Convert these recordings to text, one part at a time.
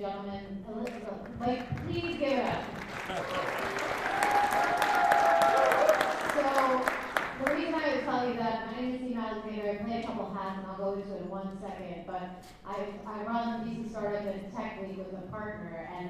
gentlemen. Like, please give it up. So, the reason I would tell you that, my name is Seema. I play a couple hats, and I'll go into it in 1 second, but I run BC Startup and Tech Week with a partner, and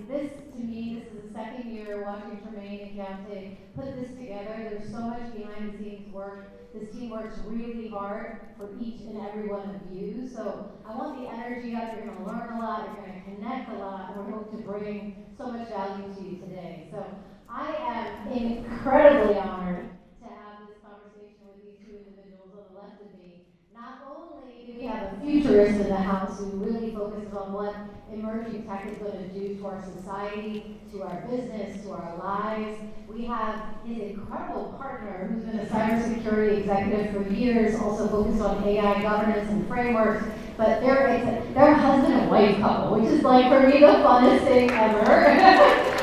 this to me, this is the second year watching Tremaine and Keontae put this together. There's so much behind the scenes work. This team works really hard for each and every one of you, so I want the energy up. You're going to learn a lot, you're going to connect a lot, and we hope to bring so much value to you today. So I am incredibly honored to have this conversation with these two individuals on the left of me. Not only do we have a futurist in the house who really focuses on what emerging tech is going to do to our society, to our business, to our lives, we have his incredible partner who's been a cybersecurity executive for years, also focused on AI governance and frameworks, but they're a husband and wife couple, which is like for me the funnest thing ever.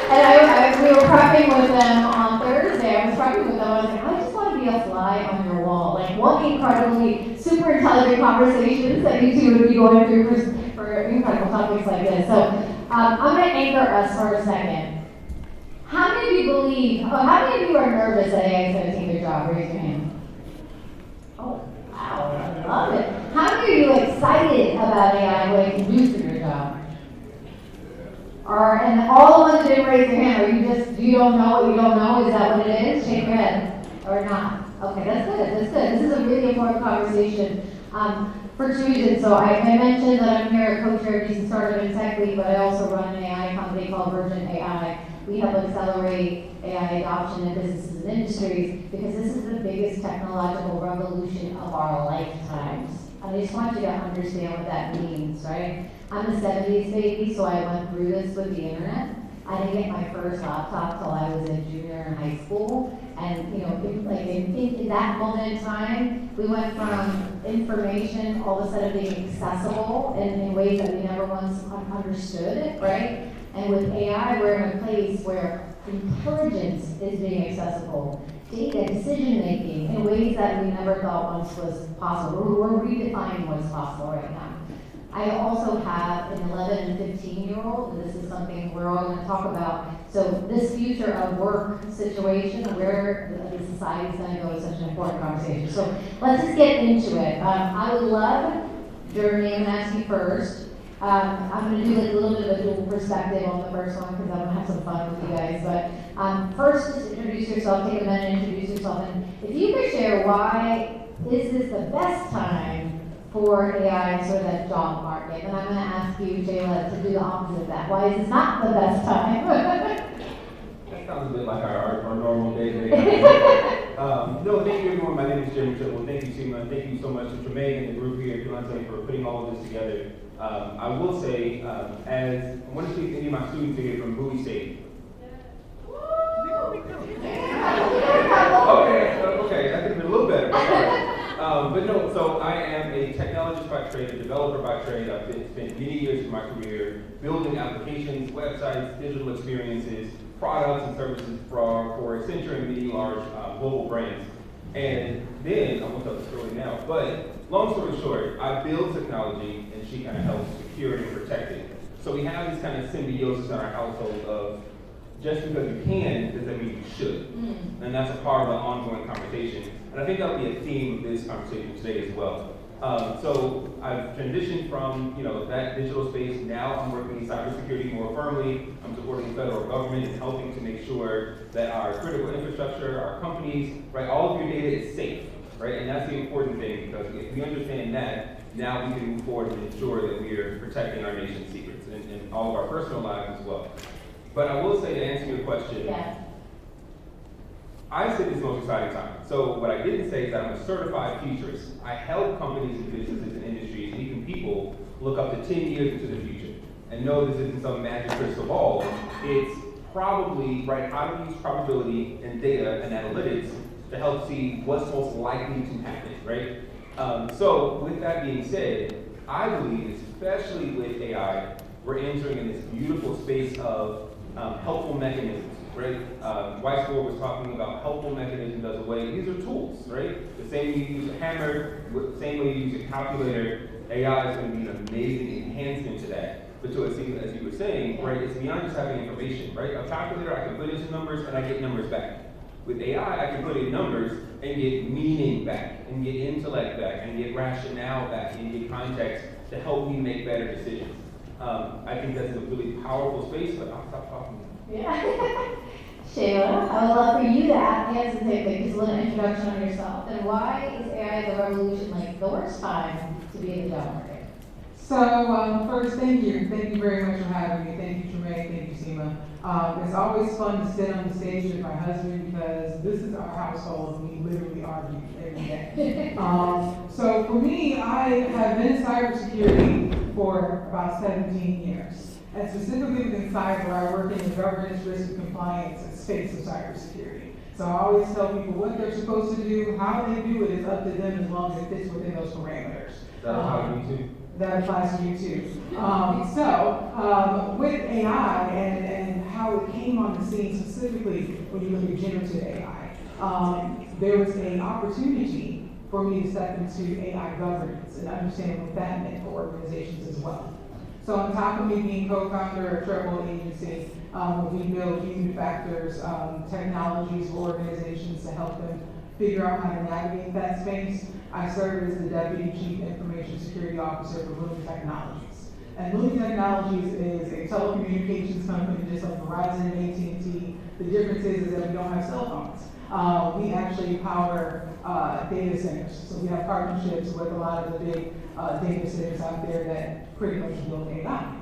And we were prepping with them on Thursday. I was prepping with them. I was like, I just want to be a fly on your wall. Like, what incredibly super intelligent conversations that you two would be going through for incredible topics like this. So I'm going to anchor us for a second. How many of you are nervous that AI is going to take your job? Raise your hand. Oh, wow, I love it. How many of you are excited about AI, what it can do for your job? And all the ones who didn't raise their hand, you don't know what you don't know? Is that what it is? Shake your head. Or not. Okay, that's good. This is a really important conversation for two reasons. So I mentioned that I'm here, co-chair of DC Startup and Tech Week, but I also run an AI company called Version AI. We help accelerate AI adoption in businesses and industries because this is the biggest technological revolution of our lifetimes. I just want you to understand what that means, right? I'm a 70s baby, so I went through this with the internet. I didn't get my first laptop till I was a junior in high school. And in that moment in time, we went from information all of a sudden being accessible in ways that we never once understood it, right? And with AI, we're in a place where intelligence is being accessible, data, decision making in ways that we never thought once was possible. We're redefining what's possible right now. I also have an 11 and 15-year-old, and this is something we're all going to talk about. So this future of work situation, where the society is going to go, is such an important conversation. So let's just get into it. I would love, Jeremy, I'm going to ask you first. I'm going to do like a little bit of a dual perspective on the first one because I want to have some fun with you guys. But first, just introduce yourself, take a minute and introduce yourself. And if you could share why is this the best time for AI sort of that job market? And I'm going to ask you, Shayla, to do the opposite of that. Why is this not the best time? That sounds a bit like our normal day-to-day. No, thank you everyone. My name is Jeremy Treadwell. Thank you, Seema. Thank you so much to Tremaine and the group here at Keontae for putting all of this together. I will say, as I want to see if any of my students are here from Bowie State. Okay, that could have been a little better. But no, so I am a technologist by trade, a developer by trade. I've spent many years of my career building applications, websites, digital experiences, products and services for Accenture and many large global brands. And then, I won't tell the story now, but long story short, I build technology and she kind of helps secure it and protect it. So we have this kind of symbiosis in our household of just because you can doesn't mean you should. And that's a part of the ongoing conversation. And I think that'll be a theme of this conversation today as well. So I've transitioned from that digital space. Now I'm working in cybersecurity more firmly. I'm supporting the federal government and helping to make sure that our critical infrastructure, our companies, right, all of your data is safe, right? And that's the important thing because if we understand that, now we can move forward and ensure that we are protecting our nation's secrets and all of our personal lives as well. But I will say to answer your question, Yes. I say this is the most exciting time. So what I didn't say is that I'm a certified futurist. I help companies and businesses and industries and even people look up to 10 years into the future and know this isn't some magic crystal ball. It's probably, right, how to use probability and data and analytics to help see what's most likely to happen, right? So with that being said, I believe, especially with AI, we're entering in this beautiful space of helpful mechanisms, right? Weisberg was talking about helpful mechanisms as a way. These are tools, right? The same way you use a hammer, the same way you use a calculator, AI is going to be an amazing enhancement to that. But to as you were saying, right, it's beyond just having information, right? A calculator, I can put in some numbers and I get numbers back. With AI, I can put in numbers and get meaning back, and get intellect back, and get rationale back, and get context to help me make better decisions. I think that's a really powerful space, but I'll stop talking. Yeah. Shayla, I would love for you to answer the same thing, just a little introduction on yourself. And why is AI the revolution like the worst time to be in the job market? So, first, thank you. Thank you very much for having me. Thank you, Tremaine. Thank you, Seema. It's always fun to sit on the stage with my husband because this is our household and we literally argue every day. So for me, I have been in cybersecurity for about 17 years. And specifically within cyber, I work in the governance, risk, and compliance space of cybersecurity. So I always tell people what they're supposed to do, how they do it is up to them as long as it fits within those parameters. That applies to you too. With AI and how it came on the scene, specifically when you look at generative AI, there was an opportunity for me to step into AI governance and understand what that meant for organizations as well. So on top of me being co-founder of Treadwell agency, we build human factors, technologies for organizations to help them figure out how to navigate that space. I serve as the Deputy Chief Information Security Officer for Lumen Technologies. And Lumen Technologies is a telecommunications company just like Verizon and AT&T. The difference is that we don't have cell phones. We actually power data centers. So we have partnerships with a lot of the big data centers out there that pretty much build AI.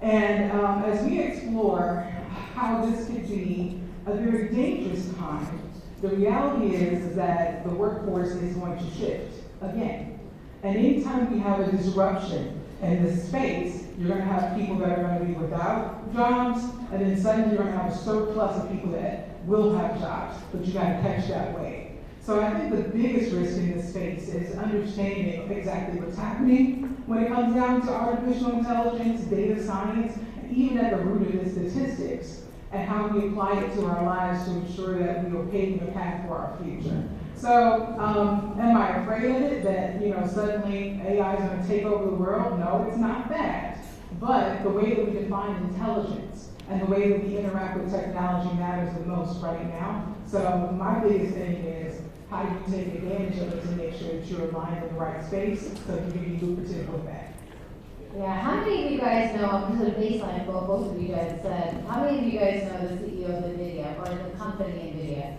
And as we explore how this could be a very dangerous time, the reality is that the workforce is going to shift again. And anytime we have a disruption in this space, you're going to have people that are going to be without jobs, and then suddenly you're going to have a surplus of people that will have jobs, but you got to catch that wave. So I think the biggest risk in this space is understanding exactly what's happening when it comes down to artificial intelligence, data science, and even at the root of the statistics, and how we apply it to our lives to ensure that we are paving the path for our future. So, am I afraid of it, that suddenly AI is going to take over the world? No, it's not that. But the way that we define intelligence and the way that we interact with technology matters the most right now. So my biggest thing is, how do you take advantage of it to make sure that you're aligned in the right space so you can be lucrative with that? Yeah, how many of you guys know, this is a baseline, both of you guys said, how many of you guys know the CEO of NVIDIA, or the company NVIDIA?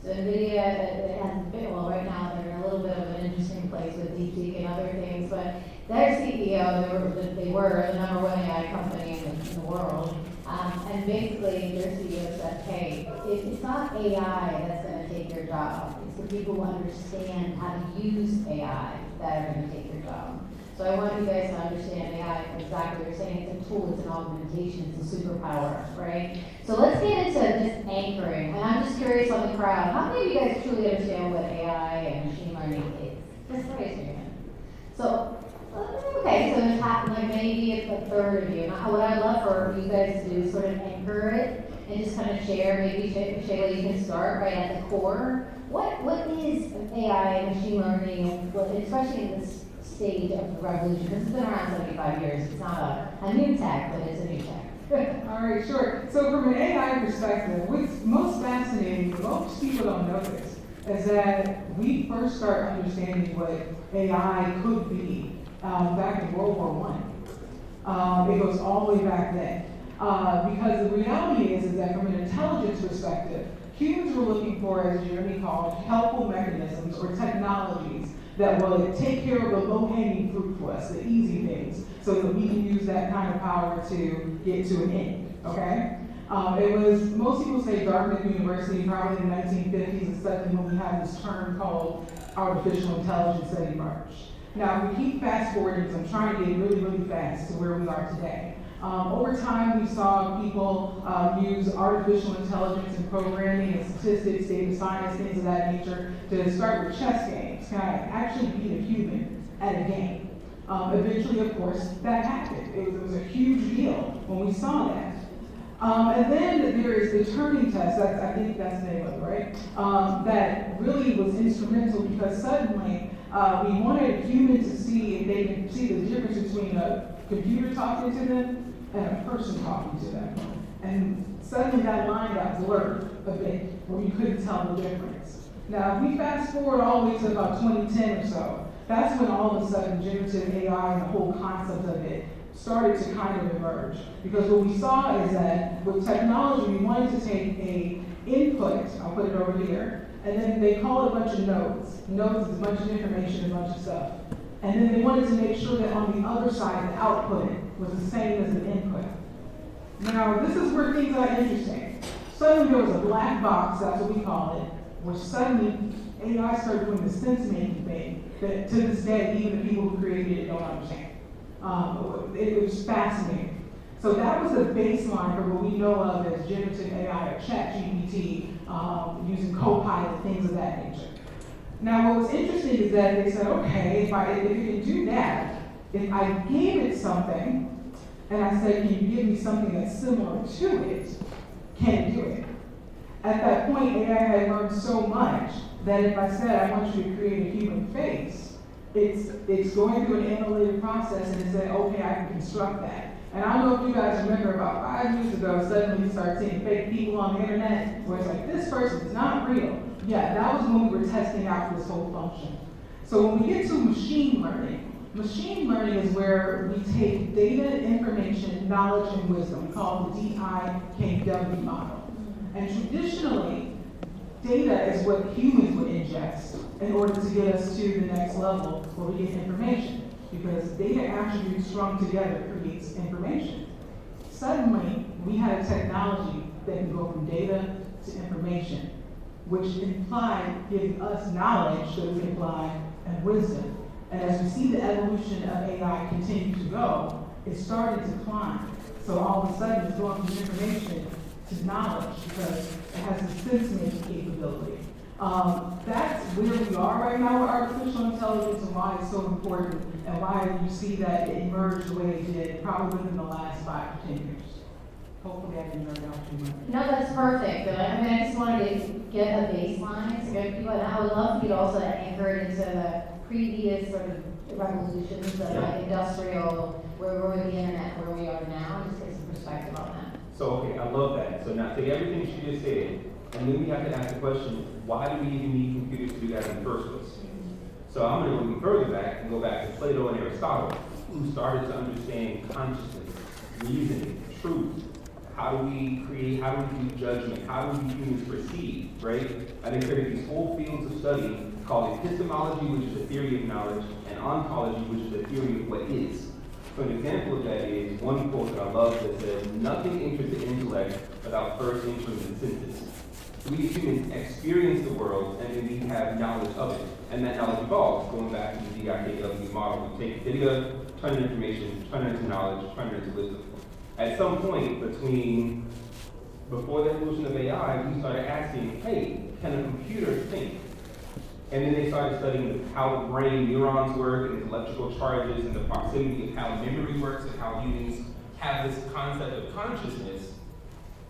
So NVIDIA, it has been, well, right now they're in a little bit of an interesting place with DeepSeek and other things, but their CEO, they were the number one AI company in the world, and basically their CEO said, hey, it's not AI that's going to take your job, it's the people who understand how to use AI that are going to take your job. So I want you guys to understand AI, exactly what you're saying. It's a tool, it's an augmentation, it's a superpower, right? So let's get into just anchoring. And I'm just curious on the crowd, how many of you guys truly understand what AI and machine learning is? Just raise your hand. So, okay, so it's happened, maybe it's a third of you. And what I'd love for you guys to do is sort of anchor it and just kind of share. Maybe Shayla, you can start right at the core. What is AI and machine learning, especially in this stage of the revolution? This has been around 75 years. It's not a new tech, but it's a new tech. All right, sure. So from an AI perspective, what's most fascinating, most people don't know this, is that we first start understanding what AI could be back in World War I. It goes all the way back then. Because the reality is that from an intelligence perspective, humans were looking for, as Jeremy called, helpful mechanisms or technologies that will take care of the low-hanging fruit for us, the easy things, so that we can use that kind of power to get to an end, okay? It was, most people say Dartmouth University, probably in the 1950s, and suddenly when we had this term called artificial intelligence that emerged. Now, if we keep fast forwarding, because I'm trying to get really, really fast to where we are today. Over time, we saw people use artificial intelligence and programming and statistics, data science, things of that nature, to start with chess games. Can I actually beat a human at a game? Eventually, of course, that happened. It was a huge deal when we saw that. And then there is the Turing test, I think that's the name of it, right? That really was instrumental because suddenly we wanted humans to see if they can see the difference between a computer talking to them and a person talking to them. And suddenly that line got blurred a bit, where you couldn't tell the difference. Now, if we fast forward all the way to about 2010 or so, that's when all of a sudden generative AI and the whole concept of it started to kind of emerge. Because what we saw is that with technology, we wanted to take a input, I'll put it over here, and then they call it a bunch of nodes. Nodes is a bunch of information, a bunch of stuff. And then they wanted to make sure that on the other side, the output was the same as the input. Now, this is where things got interesting. Suddenly there was a black box, that's what we call it, where suddenly AI started doing the sense-making thing that to this day, even the people who created it don't understand. It was fascinating. So that was the baseline for what we know of as generative AI or ChatGPT, using Copilot, things of that nature. Now, what was interesting is that they said, okay, if you can do that, if I gave it something, and I said, can you give me something that's similar to it, can it do it? At that point, AI had learned so much that if I said, I want you to create a human face, it's going through an analytic process and it said, okay, I can construct that. And I don't know if you guys remember about 5 years ago, suddenly we started seeing fake people on the internet where it's like, this person is not real. Yeah, that was when we were testing out this whole function. So when we get to machine learning is where we take data, information, knowledge, and wisdom. We call it the T.H.E.M model. And traditionally, data is what humans would ingest in order to get us to the next level where we get information. Because data attributes strung together creates information. Suddenly, we had a technology that can go from data to information, which implied giving us knowledge that we can apply and wisdom. And as we see the evolution of AI continue to go, it's starting to climb. So all of a sudden, it's going from information to knowledge because it has the sense-making capability. That's where we are right now with artificial intelligence and why it's so important and why you see that it emerged the way it did probably within the last 5 to 10 years. Hopefully I didn't nerd out too much. No, that's perfect. But I just wanted to get a baseline to give people, and I would love for you to also anchor it into the previous sort of revolutions of like industrial, where we were with the internet, where we are now, and just get some perspective on that. So, okay, I love that. So now take everything she just said, and then we have to ask the question, why do we even need computers to do that in the first place? So I'm going to go even further back and go back to Plato and Aristotle, who started to understand consciousness, reasoning, truth. How do we create, how do we do judgment? How do we humans perceive, right? And they created these whole fields of study called epistemology, which is the theory of knowledge, and ontology, which is the theory of what is. So an example of that is one quote that I love that says, nothing enters the intellect without first entering the senses. We as humans experience the world and then we have knowledge of it. And that knowledge evolves, going back to the T.H.E.M model. We take data, turn it into information, turn it into knowledge, turn it into wisdom. At some point before the evolution of AI, we started asking, hey, can a computer think? And then they started studying how the brain neurons work and its electrical charges and the proximity of how memory works and how humans have this concept of consciousness.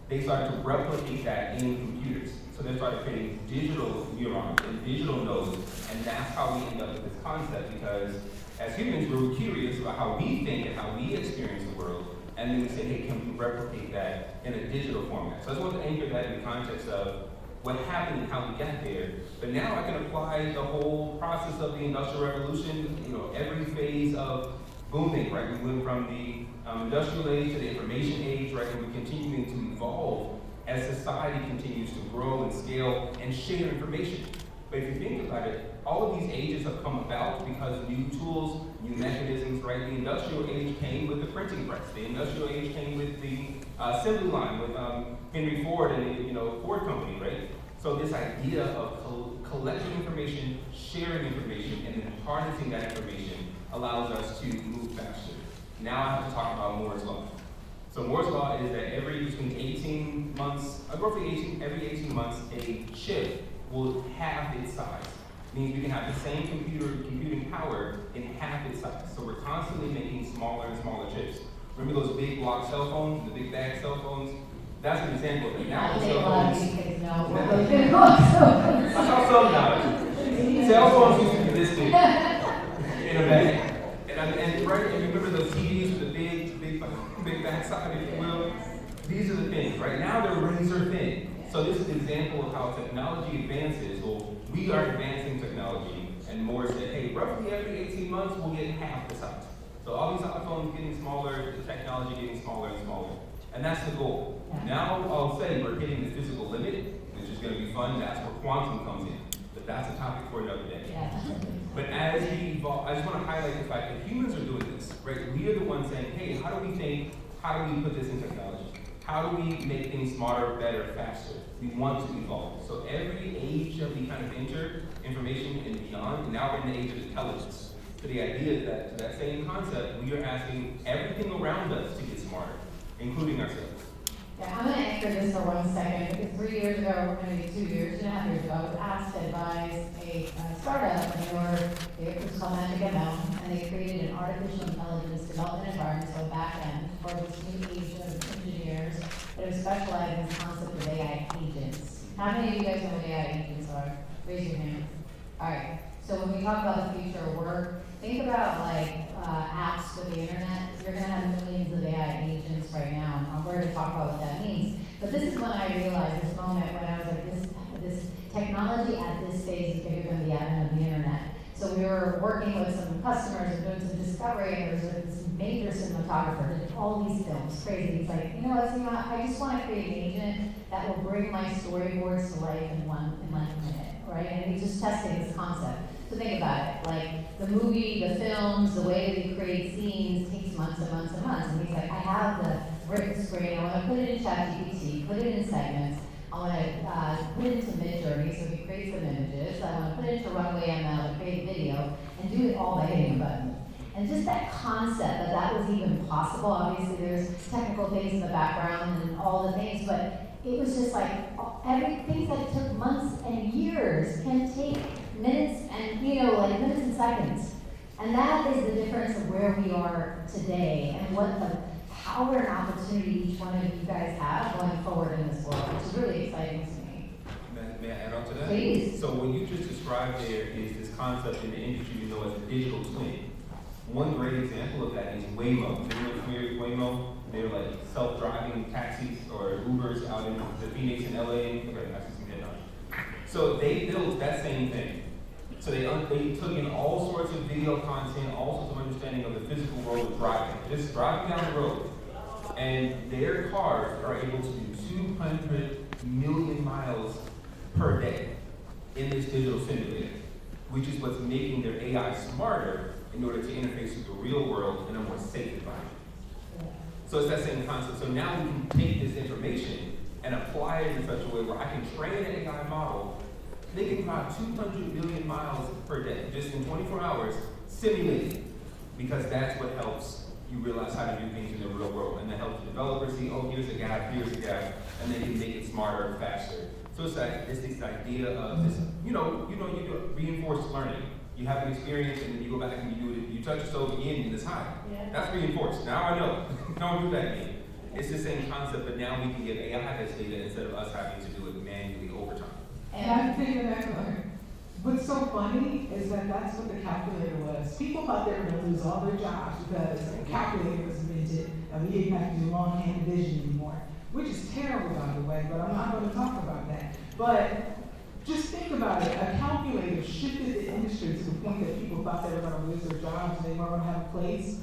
They started to replicate that in computers. So they started creating digital neurons and digital nodes, and that's how we end up with this concept, because as humans, we're curious about how we think and how we experience the world, and then we say, hey, can we replicate that in a digital format? So I just want to anchor that in the context of what happened and how we got there. But now I can apply the whole process of the Industrial Revolution, every phase of booming, right? We went from the industrial age to the information age, right? And we're continuing to evolve as society continues to grow and scale and share information. But if you think about it, all of these ages have come about because of new tools, new mechanisms, right? The industrial age came with the printing press. The industrial age came with the assembly line with Henry Ford and the Ford Company, right? So this idea of collecting information, sharing information, and then harnessing that information allows us to move faster. Now I have to talk about Moore's Law. So Moore's Law is that every 18 months, every 18 months, a chip will halve its size. Means we can have the same computing power in half its size. So we're constantly making smaller and smaller chips. Remember those big block cell phones, the big bag cell phones? That's an example of it. Now the cell phones. I saw some now. Cell phones used to be this big in a bag. And remember those TVs with the thin. Right now they're razor thin. So this is an example of how technology advances. Well, we are advancing technology, and Moore said, hey, roughly every 18 months we'll get half the size. So all these iPhones getting smaller, the technology getting smaller and smaller. And that's the goal. Now I'll say we're hitting the physical limit, which is going to be fun. That's where quantum comes in. But that's a topic for another day. But as we evolve, I just want to highlight the fact that humans are doing this, right? We are the ones saying, hey, how do we think, how do we put this in technology? How do we make things smarter, better, faster? We want to evolve. So every age that we kind of enter, information and beyond, and now we're in the age of intelligence. So the idea is that, to that same concept, we are asking everything around us to get smarter, including ourselves. Yeah, I'm going to anchor this for 1 second, because 3 years ago, or maybe 2 years, 2.5 years ago, I was asked to advise a startup, and it was called Magic ML, and they created an artificial intelligence development environment, so back end, for this new age of engineers that are specialized in this concept of AI agents. How many of you guys know what AI agents are? Raise your hand. All right. So when we talk about the future of work, think about like apps for the internet. You're going to have millions of AI agents right now, and we're going to talk about what that means. But this is when I realized this moment when I was like, this technology at this phase is bigger than the advent of the internet. So we were working with some customers and doing some discovery, and there was this major cinematographer did all these films, crazy. He's like, you know what, Seema, I just want to create an agent that will bring my storyboards to life in like a minute, right? And he's just testing this concept. So think about it, like the movie, the films, the way that he creates scenes takes months and months and months. And he's like, I have the written screen, I want to put it in ChatGPT, put it in segments, I want to put it into Midjourney, so he creates some images, I want to put it into Runway ML to create video, and do it all by hitting a button. And just that concept that was even possible, obviously there's technical things in the background and all the things, but it was just like, everything that took months and years can take minutes and, like minutes and seconds. And that is the difference of where we are today and what the power and opportunity each one of you guys have going forward in this world, which is really exciting to me. May I add on to that? Please. So what you just described there is this concept in the industry you know as a digital twin. One great example of that is Waymo. Anyone familiar with Waymo? They're like self-driving taxis or Ubers out in the Phoenix and LA. Okay, I see some head on. So they built that same thing. So they took in all sorts of video content, all sorts of understanding of the physical world of driving. Just driving down the road. And their cars are able to do 200 million miles per day in this digital simulator, which is what's making their AI smarter in order to interface with the real world in a more safe environment. So it's that same concept. So now we can take this information and apply it in such a way where I can train an AI model. They can drive 200 million miles per day, just in 24 hours, simulated, because that's what helps you realize how to do things in the real world. And that helps the developers see, oh, here's a gap, and they can make it smarter, faster. So it's this idea of this, you do reinforced learning. You have an experience, and then you go back and you do it. You touch the stove again, and it's hot. Yeah. That's reinforced. Now I know. Don't do that again. It's the same concept, but now we can get AI this data instead of us having to do it manually over time. And I think that what's so funny is that that's what the calculator was. People thought they were going to lose all their jobs because the calculator was invented and we didn't have to do longhand division anymore, which is terrible, by the way, but I'm not going to talk about that. But just think about it. A calculator shifted the industry to the point that people thought they were going to lose their jobs and they weren't going to have a place.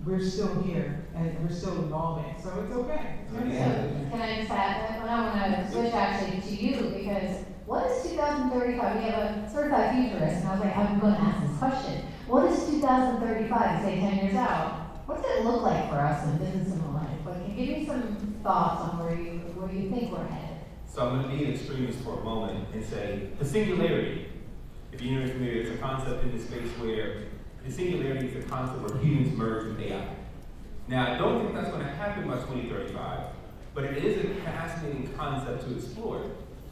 We're still here and we're still evolving, so it's okay. So can I just add, I want to switch actually to you, because what is 2035? We have a certified futurist, and I was like, I'm going to ask this question. What is 2035, say 10 years out? What does it look like for us in business and life? Like, give me some thoughts on where you think we're headed. So I'm going to be an extremist for a moment and say the singularity. If you're familiar, it's a concept in this space where the singularity is a concept where humans merge with AI. Now, I don't think that's going to happen by 2035, but it is a fascinating concept to explore.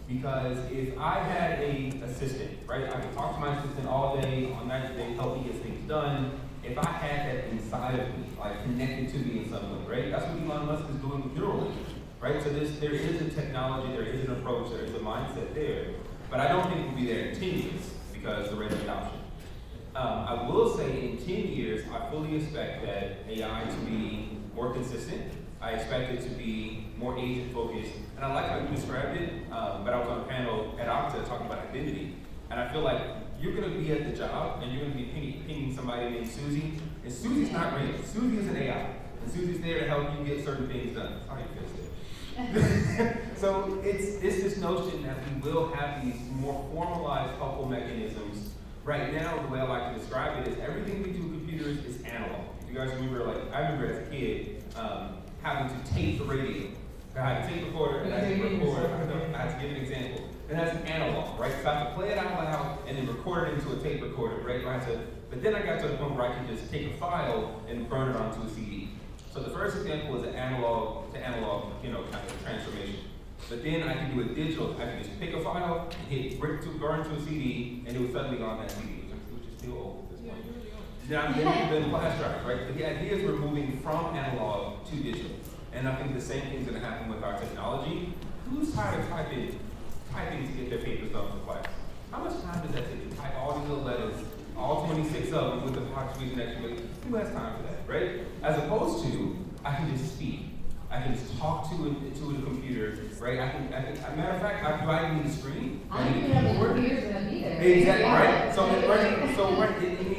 Because if I had an assistant, right, I could talk to my assistant all day, all night, they help me get things done. If I had that inside of me, like connected to me in some way, right? That's what Elon Musk is doing with Neuralink, right? So there is a technology, there is an approach, there is a mindset there, but I don't think we'll be there in 10 years because the rate of adoption. I will say in 10 years, I fully expect that AI to be more consistent. I expect it to be more agent focused. And I like how you described it, but I was on a panel at Okta talking about identity. And I feel like you're gonna be at the job and you're gonna be pinging somebody named Susie. And Susie's not real. Susie is an AI. And Susie's there to help you get certain things done. Sorry, you fixed it. So it's this notion that we will have these more formalized helpful mechanisms. Right now, the way I like to describe it is everything we do with computers is analog. If you guys remember, I remember as a kid having to tape the radio. I had a tape recorder and I had to record. I had to give an example. And that's an analog, right? So I have to play it out loud and then record it into a tape recorder, right? But then I got to the point where I can just take a file and burn it onto a CD. So the first example is an analog to analog, kind of transformation. But then I can do a digital. I can just pick a file, and hit burn to a CD, and it was suddenly on that CD, which is still old at this point. Then flash drive, right? But the idea is we're moving from analog to digital. And I think the same thing's going to happen with our technology. Who's tired of typing to get their papers done for class? How much time does that take to type all these little letters, all 26 of them with the apostrophes and exclamations? Who has time for that, right? As opposed to, I can just speak. I can just talk to the computer, right? Matter of fact, do I even need a screen? I don't even know the computer's gonna be there. Exactly, right?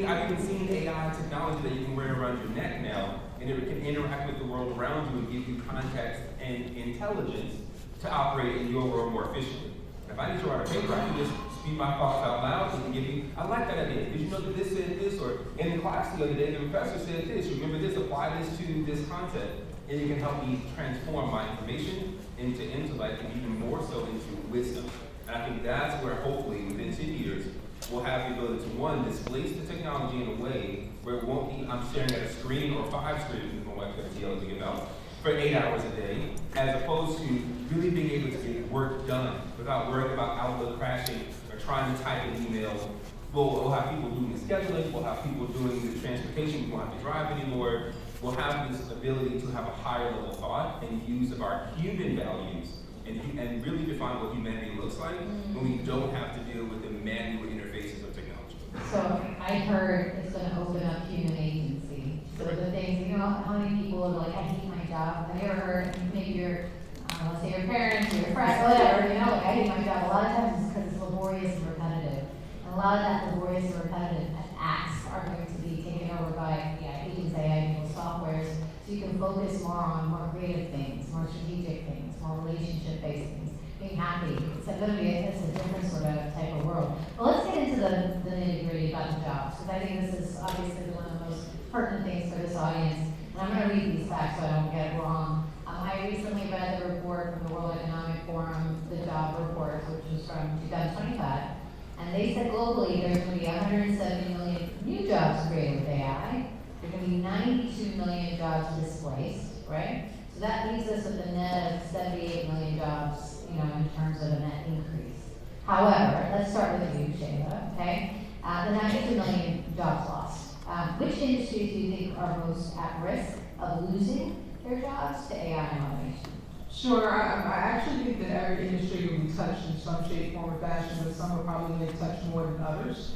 I've even seen AI technology that you can wear around your neck now, and it can interact with the world around you and give you context and intelligence to operate in your world more efficiently. If I need to write a paper, I can just speak my thoughts out loud and give you, I like that idea. Did you know that this said this? Or in the class the other day, the professor said this. Remember this, apply this to this concept. And it can help me transform my information into intellect and even more so into wisdom. And I think that's where hopefully within 10 years, we'll have the ability to, one, displace the technology in a way where it won't be, I'm staring at a screen or 5 screens, as my wife's going to yell at me about, for 8 hours a day, as opposed to really being able to get work done without worrying about Outlook crashing or trying to type an email. We'll have people doing the scheduling, we'll have people doing the transportation, we won't have to drive anymore. We'll have this ability to have a higher level thought and use of our human values and really define what humanity looks like when we don't have to deal with the manual interfaces of technology. So I heard it's going to open up human agency. So the things, how many people are like, I hate my job. Have you ever heard, maybe let's say your parents or your friends, whatever, I hate my job. A lot of times it's because it's laborious and repetitive. And a lot of that laborious and repetitive acts are going to be taken over by agents, AI, softwares, so you can focus more on more creative things, more strategic things, more relationship-based things, being happy. It's going to be a different sort of type of world. But let's get into the nitty-gritty about the jobs, because I think this is obviously one of the most pertinent things for this audience. And I'm going to read these facts so I don't get it wrong. I recently read the report from the World Economic Forum, the job report, which was from 2025. And they said globally there's going to be 170 million new jobs created with AI. There are going to be 92 million jobs displaced, right? So that leaves us with a net of 78 million jobs, in terms of a net increase. However, let's start with you, Shayla, okay? The 92 million jobs lost. Which industries do you think are most at risk of losing their jobs to AI and automation? Sure, I actually think that every industry will be touched in some shape, form, or fashion, but some will probably get touched more than others.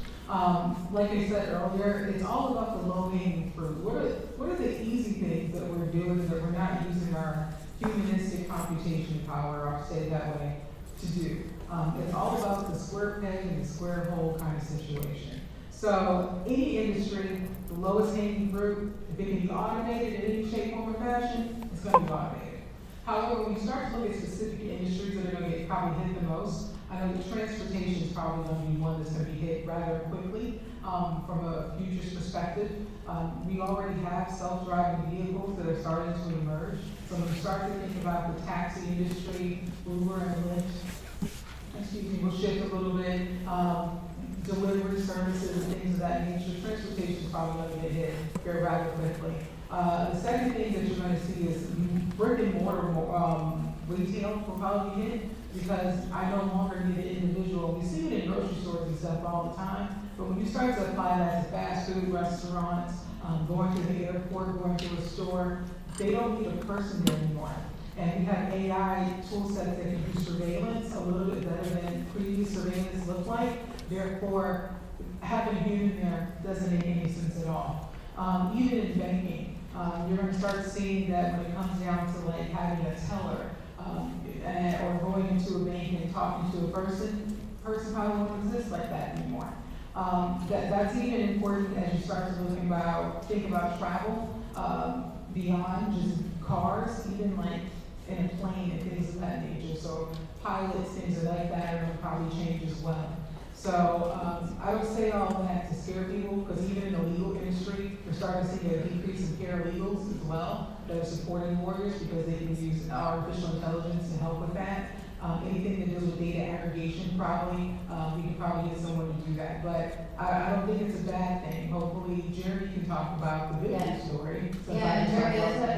Like I said earlier, it's all about the low-hanging fruit. What are the easy things that we're doing that we're not using our humanistic computation power, I'll say it that way, to do? It's all about the square peg and the square hole kind of situation. So any industry, the lowest hanging fruit, if it can be automated in any shape, form, or fashion, it's going to be automated. However, when you start to look at specific industries that are going to get probably hit the most, I know that transportation is probably going to be one that's going to be hit rather quickly from a futures perspective. We already have self-driving vehicles that are starting to emerge. So when you start to think about the taxi industry, Uber and Lyft, will shift a little bit. Delivery services and things of that nature, transportation is probably going to get hit very rather quickly. The second thing that you're going to see is brick and mortar retail will probably hit because I no longer need an individual. We see it in grocery stores and stuff all the time, but when you start to apply that to fast food restaurants, going to the airport, going to a store, they don't need a person there anymore. And we have AI tool sets that can do surveillance a little bit better than previous surveillance looked like. Therefore, having a human there doesn't make any sense at all. Even in banking, you're going to start seeing that when it comes down to like having a teller, or going into a bank and talking to a person probably won't exist like that anymore. That's even important as you start to think about travel, beyond just cars, even like in a plane and things of that nature. So pilots, things like that are gonna probably change as well. So I would say all that to scare people, because even in the legal industry, we're starting to see a decrease in paralegals as well that are supporting lawyers because they can use artificial intelligence to help with that. Anything that deals with data aggregation, probably, we can probably get someone to do that. But I don't think it's a bad thing. Hopefully, Jerry can talk about the business story. Yeah, Jerry,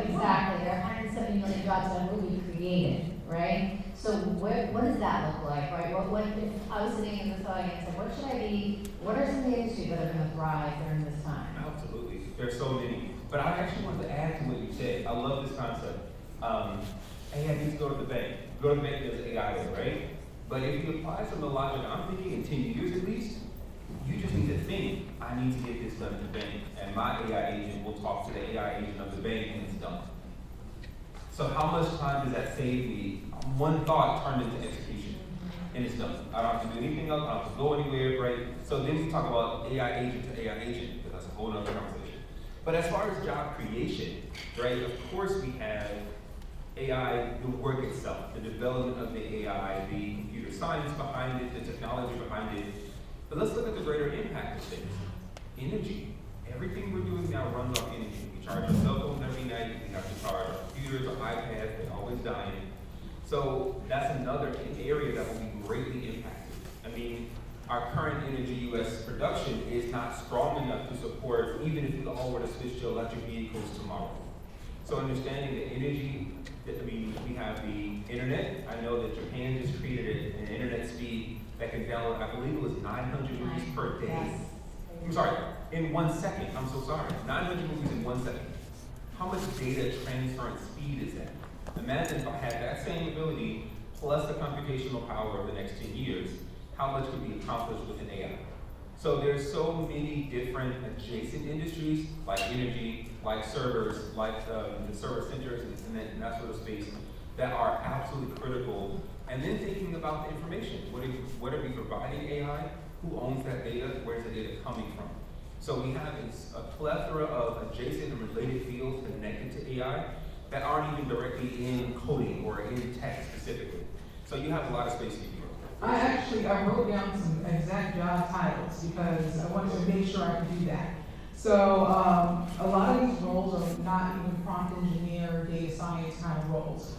exactly. There are 170 million jobs that will be created, right? So what does that look like, right? What if I was sitting in this audience and what should I be, what are some of the industries that are going to thrive during this time? Absolutely. There's so many. But I actually wanted to add to what you said. I love this concept. Hey, I need to go to the bank. Go to the bank, there's AI there, right? But if you apply some of the logic I'm thinking in 10 years at least, you just need to think, I need to get this done at the bank. And my AI agent will talk to the AI agent of the bank and it's done. So how much time does that save me? One thought turned into execution and it's done. I don't have to do anything else, I don't have to go anywhere, right? So then we talk about AI agent to AI agent, because that's a whole other conversation. But as far as job creation, right, of course we have AI, the work itself, the development of the AI, the computer science behind it, the technology behind it. But let's look at the greater impact of things. Energy. Everything we're doing now runs off energy. We charge our cell phones every night, we have to charge our computers, our iPads, they're always dying. So that's another area that will be greatly impacted. I mean, our current energy US production is not strong enough to support, even if we all were to switch to electric vehicles tomorrow. So understanding the energy, we have the internet. I know that Japan just created an internet speed that can download, I believe it was 900 movies per day. Yes. I'm sorry, in 1 second, I'm so sorry. 900 movies in 1 second. How much data transference speed is that? Imagine if I had that same ability plus the computational power of the next 10 years, how much could be accomplished with an AI? So there's so many different adjacent industries, like energy, like servers, like the server centers and that sort of space, that are absolutely critical. And then thinking about the information. What are we providing AI? Who owns that data? Where's the data coming from? So we have a plethora of adjacent and related fields connected to AI that aren't even directly in coding or in tech specifically. So you have a lot of space to grow. I wrote down some exact job titles because I wanted to make sure I could do that. So a lot of these roles are not even prompt engineer, data science kind of roles.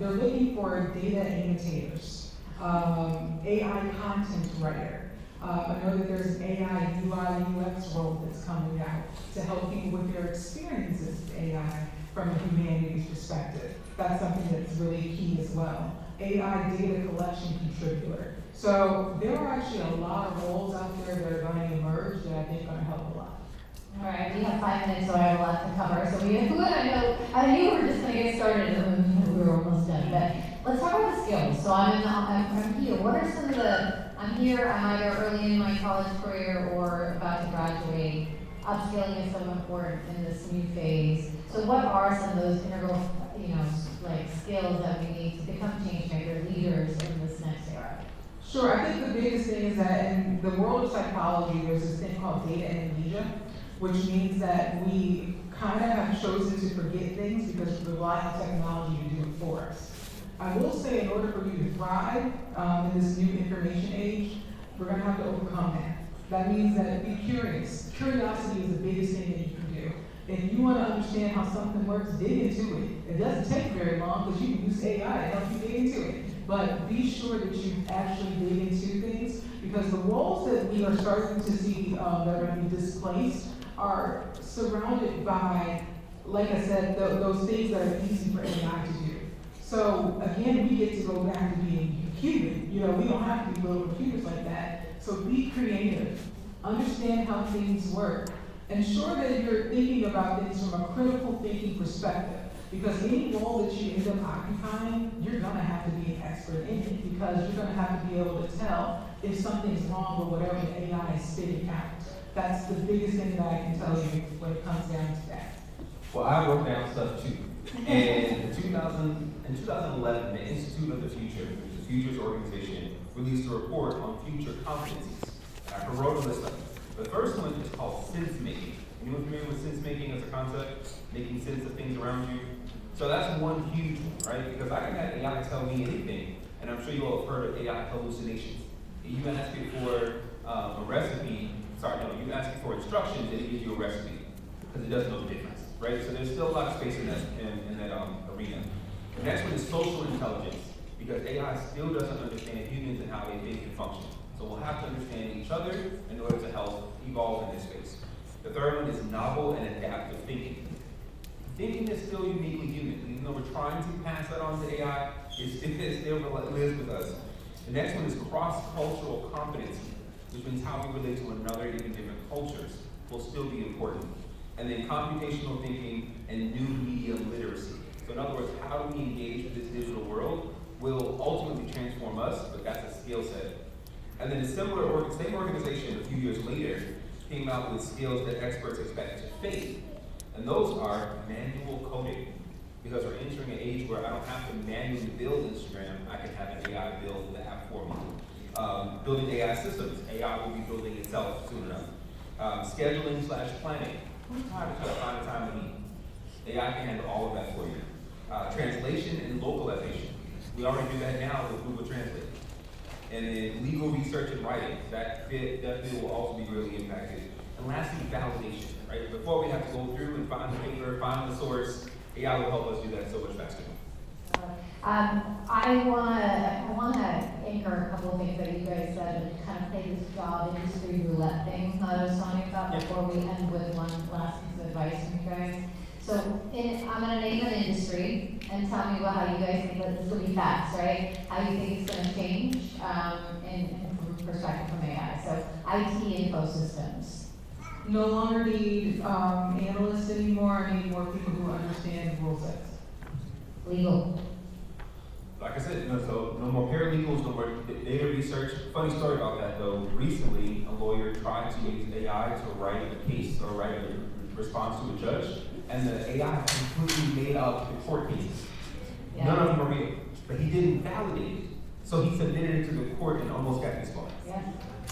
They're looking for data annotators, AI content writer. I know that there's an AI UI UX role that's coming out to help people with their experiences with AI from a humanities perspective. That's something that's really key as well. AI data collection contributor. So there are actually a lot of roles out there that are going to emerge that I think are going to help a lot. All right, we have 5 minutes, so I have a lot to cover. So I knew we were just going to get started, and we were almost done. But let's talk about the skills. So I'm here. What are some of I'm here. I'm either early in my college career or about to graduate. Upskilling is so important in this new phase. So what are some of those integral, skills that we need to become change makers, leaders in this next era? Sure, I think the biggest thing is that in the world of psychology, there's this thing called data amnesia, which means that we kind of have chosen to forget things because we rely on technology to do it for us. I will say, in order for you to thrive in this new information age, we're going to have to overcome that. That means that be curious. Curiosity is the biggest thing that you can do. If you want to understand how something works, dig into it. It doesn't take very long because you can use AI to help you dig into it. But be sure that you actually dig into things, because the roles that we are starting to see that are going to be displaced are surrounded by, like I said, those things that are easy for AI to do. So again, we get to go back to being human. We don't have to be little computers like that. So be creative, understand how things work, ensure that you're thinking about things from a critical thinking perspective. Because any role that you end up occupying, you're going to have to be an expert in it, because you're going to have to be able to tell if something's wrong with whatever the AI is spitting out. That's the biggest thing that I can tell you when it comes down to that. Well, I wrote down stuff too. And in 2011, the Institute of the Future, which is Futures Organization, released a report on future competencies. I wrote a list of them. The first one is called sense making. Anyone familiar with sense making as a concept? Making sense of things around you? So that's one huge one, right? Because I can have AI tell me anything, and I'm sure you all have heard of AI hallucinations. You ask it for a recipe, you ask it for instructions, and it gives you a recipe, because it doesn't know the difference, right? So there's still a lot of space in that arena. The next one is social intelligence, because AI still doesn't understand humans and how they think and function. So we'll have to understand each other in order to help evolve in this space. The third one is novel and adaptive thinking. Thinking is still uniquely human. Even though we're trying to pass that on to AI, it still lives with us. The next one is cross-cultural competency, which means how we relate to another, even different cultures, will still be important. And then computational thinking and new media literacy. So in other words, how do we engage with this digital world will ultimately transform us, but that's a skill set. And then a same organization a few years later came out with skills that experts expect to fade. And those are manual coding. Because we're entering an age where I don't have to manually build Instagram, I can have an AI build the app for me. Building AI systems, AI will be building itself soon enough. Scheduling/planning. Who's tired to find a time to meet? AI can handle all of that for you. Translation and localization. We already do that now with Google Translate. And then legal research and writing. That field will also be really impacted. And lastly, validation, right? Before we have to go through and find the paper, find the source, AI will help us do that so much faster. I want to anchor a couple of things that you guys said and kind of play this job industry roulette thing that I was talking about before we end with one last piece of advice from you guys. So I'm going to name an industry and tell me how you guys think that this will be facts, right? How you think it's going to change from perspective from AI. So IT infosystems. No longer need analysts anymore. I need more people who understand rule sets. Legal. Like I said, so no more paralegals, no more data research. Funny story about that though. Recently, a lawyer tried to use AI to write a case or write a response to a judge, and the AI completely made up the court cases. Yeah. None of them are real, but he didn't validate it. So he submitted it to the court and almost got disbarred. Yeah.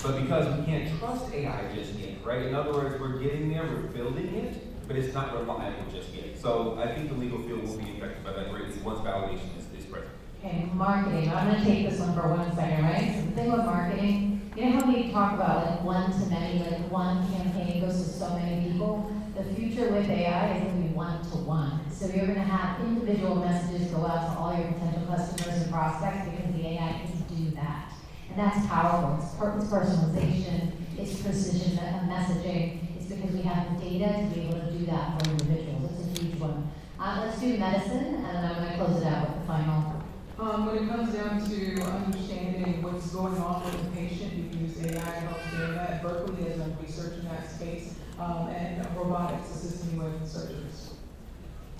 But because we can't trust AI just yet, right? In other words, we're getting there, we're building it, but it's not reliable just yet. So I think the legal field will be affected by that greatly once validation is present. Okay, marketing. I'm going to take this one for 1 second, right? So the thing with marketing, you know how we talk about like one to many, like one campaign goes to so many people? The future with AI is going to be one to one. So you're going to have individual messages go out to all your potential customers and prospects because the AI can do that. And that's powerful. It's personalization, it's precision messaging. It's because we have the data to be able to do that for individuals. It's a huge one. Let's do medicine, and then I'm going to close it out with the final. When it comes down to understanding what's going on with the patient, you use AI to help share that. Berkeley is researching that space, and robotics assisting with surgeries.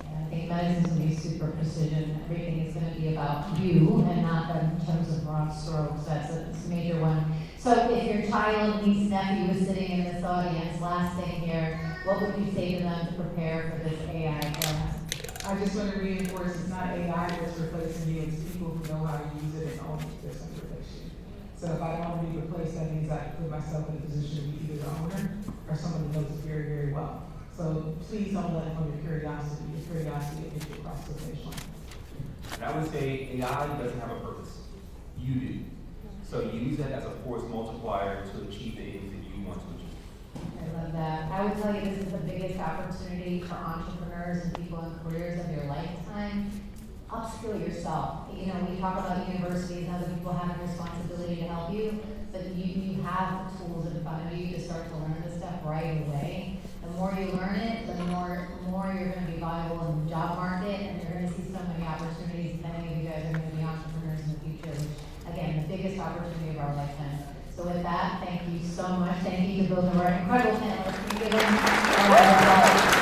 I think medicine is going to be super precision. Everything is going to be about you and not in terms of broad strokes. That's a major one. So if your child, niece, nephew was sitting in this audience, last thing here, what would you say to them to prepare for this AI class? I just want to reinforce it's not AI that's replacing you, it's people who know how to use it and own it that's going to replace you. So if I don't want to be replaced, that means I put myself in a position to be either the owner or someone who knows it very, very well. So please don't let it from your curiosity. Your curiosity will get you across the finish line. And I would say AI doesn't have a purpose. You do. So use that as a force multiplier to achieve the aims that you want to achieve. I love that. I would tell you this is the biggest opportunity for entrepreneurs and people in careers of your lifetime. Upskill yourself. You know, we talk about universities and other people having responsibility to help you, but you have the tools in front of you to start to learn this stuff right away. The more you learn it, the more you're going to be viable in the job market, and you're going to see so many opportunities. Many of you guys are going to be entrepreneurs in the future, which, again, the biggest opportunity of our lifetime. So with that, thank you so much. Thank you to both of our incredible panelists. Can you give them a round of applause?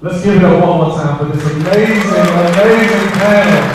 Let's give it up one more time for this amazing panel.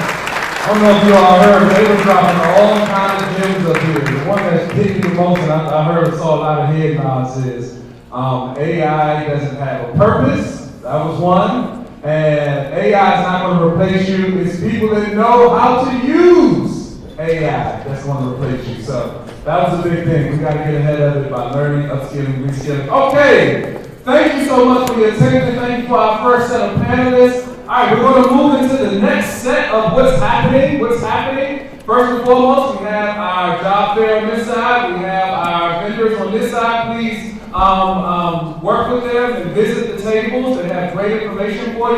I don't know if you all heard, but they were dropping all kinds of gems up here. The one that's hit me the most, and I heard saw a lot of head nods is AI doesn't have a purpose. That was one. And AI is not going to replace you. It's people that know how to use AI that's going to replace you. So that was a big thing. We got to get ahead of it by learning, upskilling, reskilling. Okay. Thank you so much for your attention. Thank you for our first set of panelists. All right, we're going to move into the next set of what's happening. First and foremost, we have our job fair on this side. We have our vendors on this side. Please work with them and visit the tables. They have great information for you.